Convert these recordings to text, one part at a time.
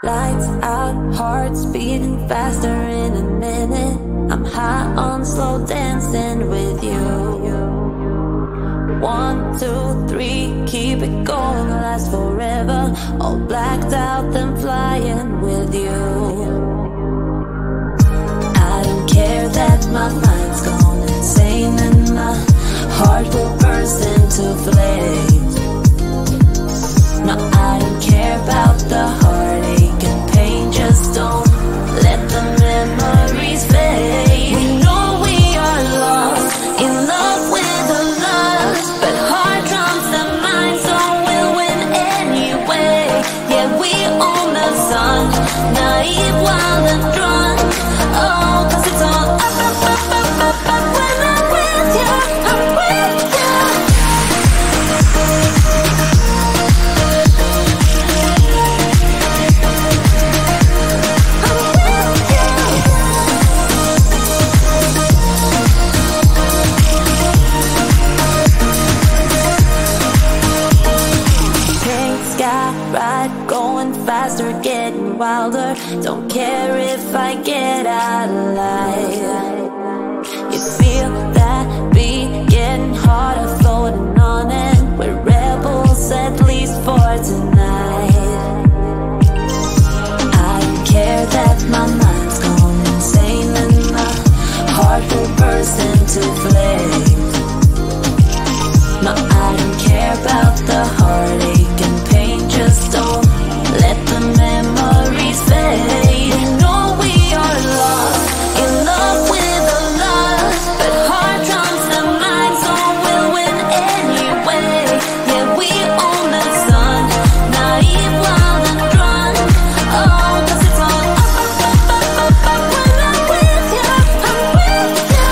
lights out, hearts beating faster in a minute. I'm high on slow dancing with you. 1, 2, 3, keep it going, last forever. All blacked out, then flying with you. I don't care that my mind's gone insane and my heart will burst into flames. No, I don't care about the heartache and pain. Just don't let the memories fade. We know we are lost, in love with the lust, but heart trumps the mind, so we'll win anyway. Yeah, we own the sun, naive, wild and drunk. Oh, 'cause it's all up, up, up, up, up, up. When I'm with you, I'm with you. Faster, getting wilder. Don't care if I get out alive. You feel that beat getting harder, floating on it. We're rebels, at least for tonight. I don't care that my mind's gone insane and my heart will burst into flames. No, I don't care about the heartache and pain. Just don't let the memories fade. We know we are lost, in love with the lust, but heart trumps the mind, so we'll win anyway. Yeah, we own the sun, naive, wild and drunk. Oh, 'cause it's all up, up, up, up, up, up. When I'm with you, I'm with you.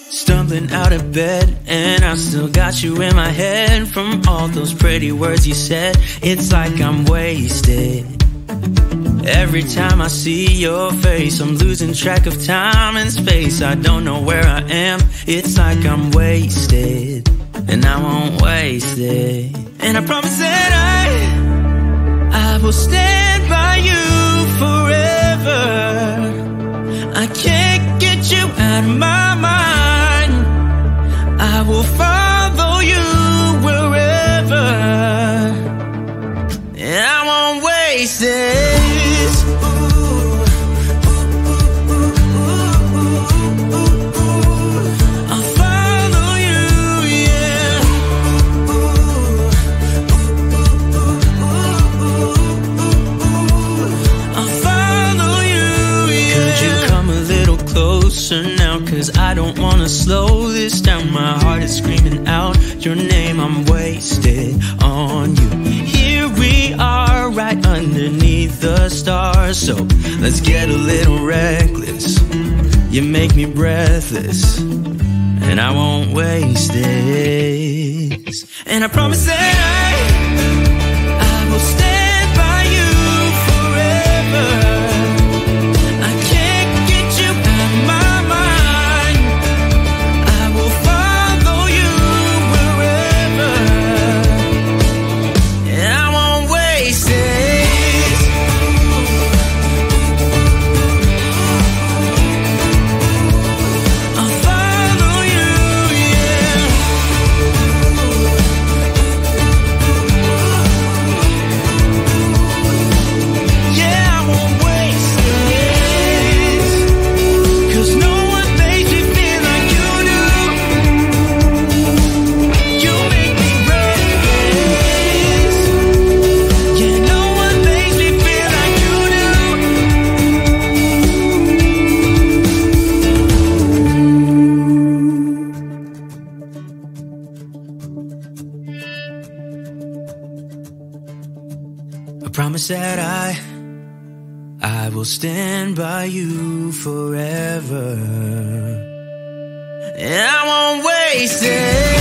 Stumbling out of bed, and I still got you in my head. From all those pretty words you said, it's like I'm wasted. Every time I see your face, I'm losing track of time and space. I don't know where I am, it's like I'm wasted, and I won't waste it. And I promise that I will stand by you forever. I can't get you out of my mind. I will follow you wherever, and I won't waste this. I'll follow you, yeah. I'll follow you, yeah. Could you come a little closer now? 'Cause I don't wanna slow this down. My heart is screaming out your name. I'm wasted on you. Here we are, right underneath the stars. So let's get a little reckless. You make me breathless, and I won't waste this. And I promise that I will stand by you forever. promise that I will stand by you forever. And I won't waste it.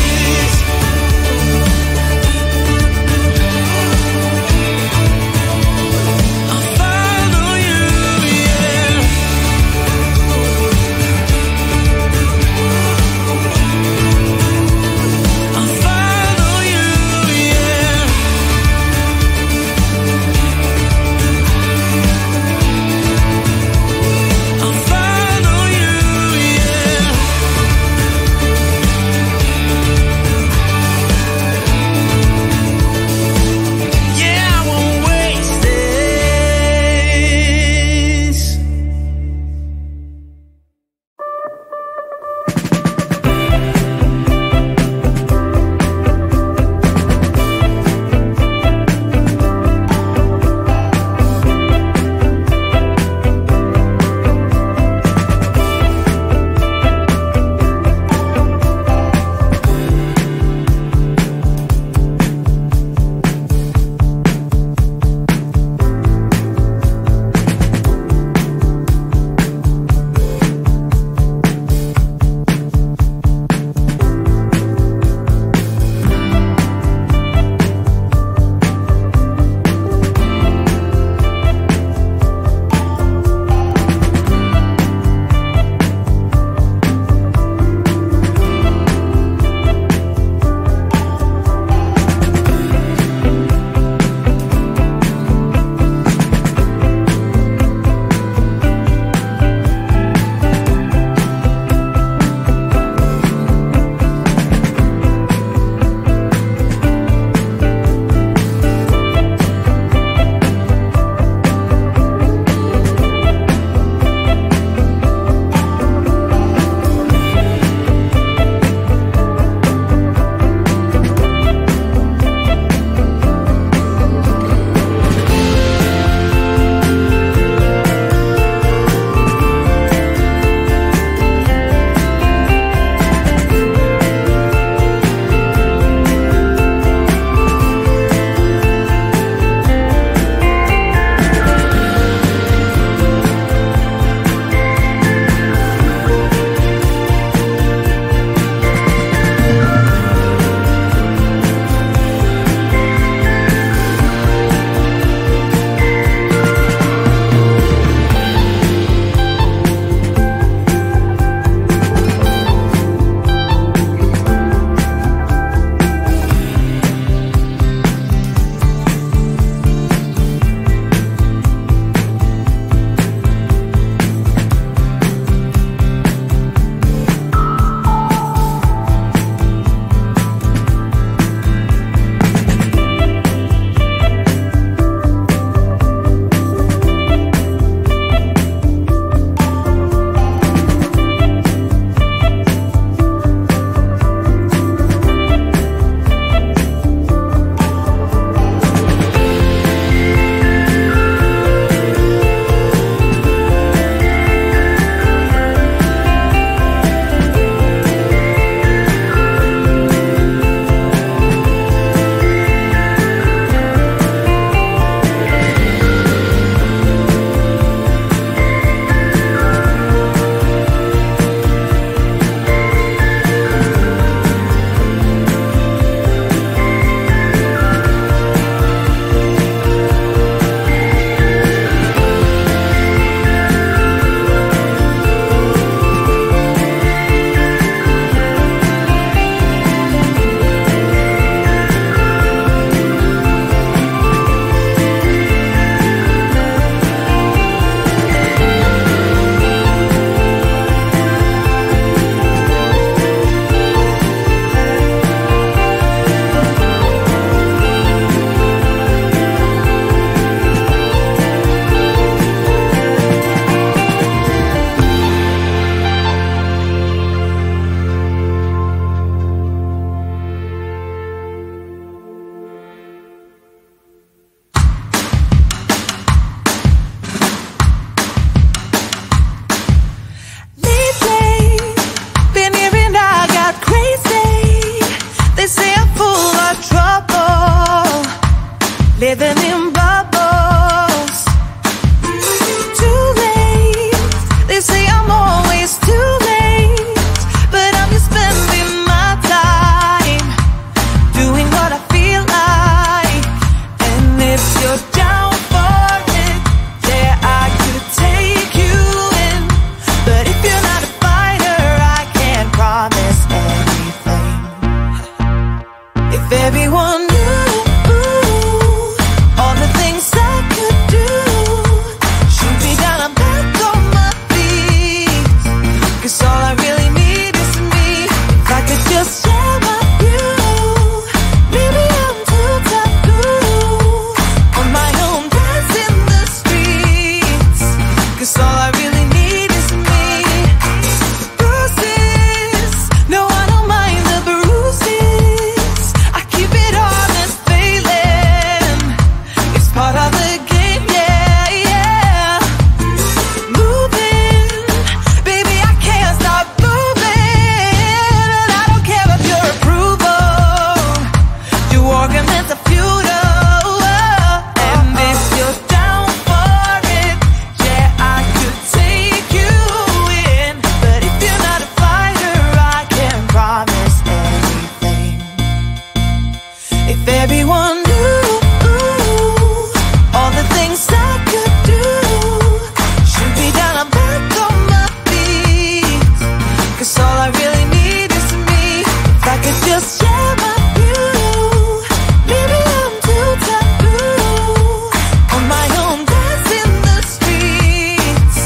just share my view. Maybe I'm too taboo. On my own, dance in the streets.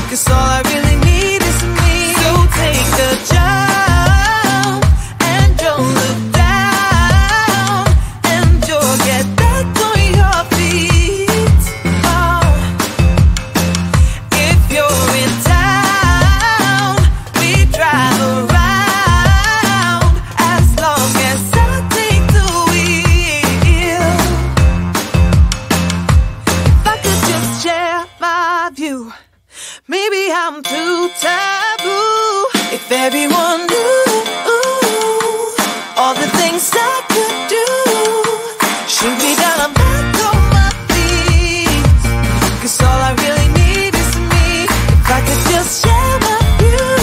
'Cause all I really need is me. So take the jump and don't look down. And you'll get back on your feet. Oh. If you're in town, we drive around. As long as I take the wheel. If I could just share my view. Maybe I'm too taboo. If everyone knew all the things I could do, shoot me down, I'm back on my feet. 'Cause all I really need is me. If I could just share my view.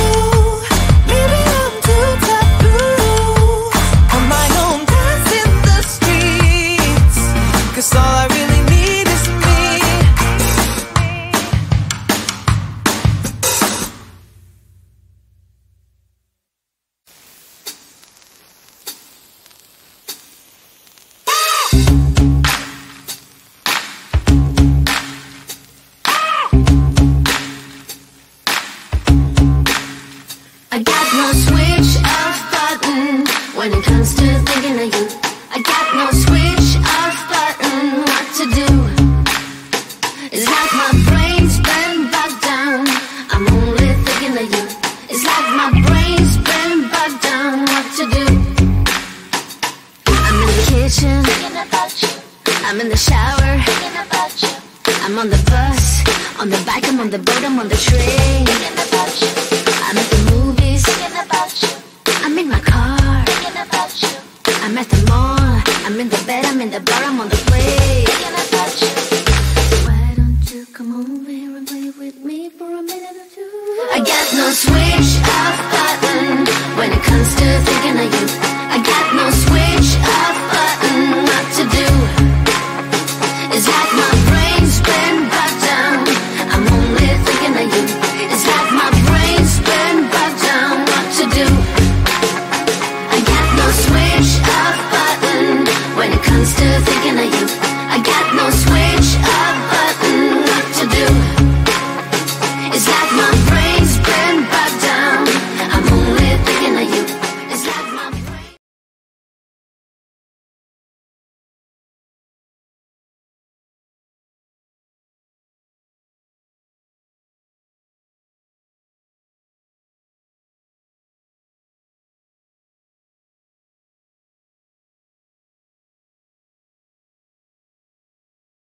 Maybe I'm too taboo. On my own, dance in the streets. 'Cause all I really need is me. I got no switch off button when it comes to thinking of you. I got no switch off button what to do. It's like my brain's been bogged down. I'm only thinking of you. It's like my brain's been bogged down what to do. I'm in the kitchen thinking about you. I'm in the shower thinking about you. I'm on the bus, on the bike, I'm on the boat, I'm on the train thinking about you. I'm at the movies thinking about you. I'm in my car thinking about you. I'm at the mall, I'm in the bed, I'm in the bar, I'm on the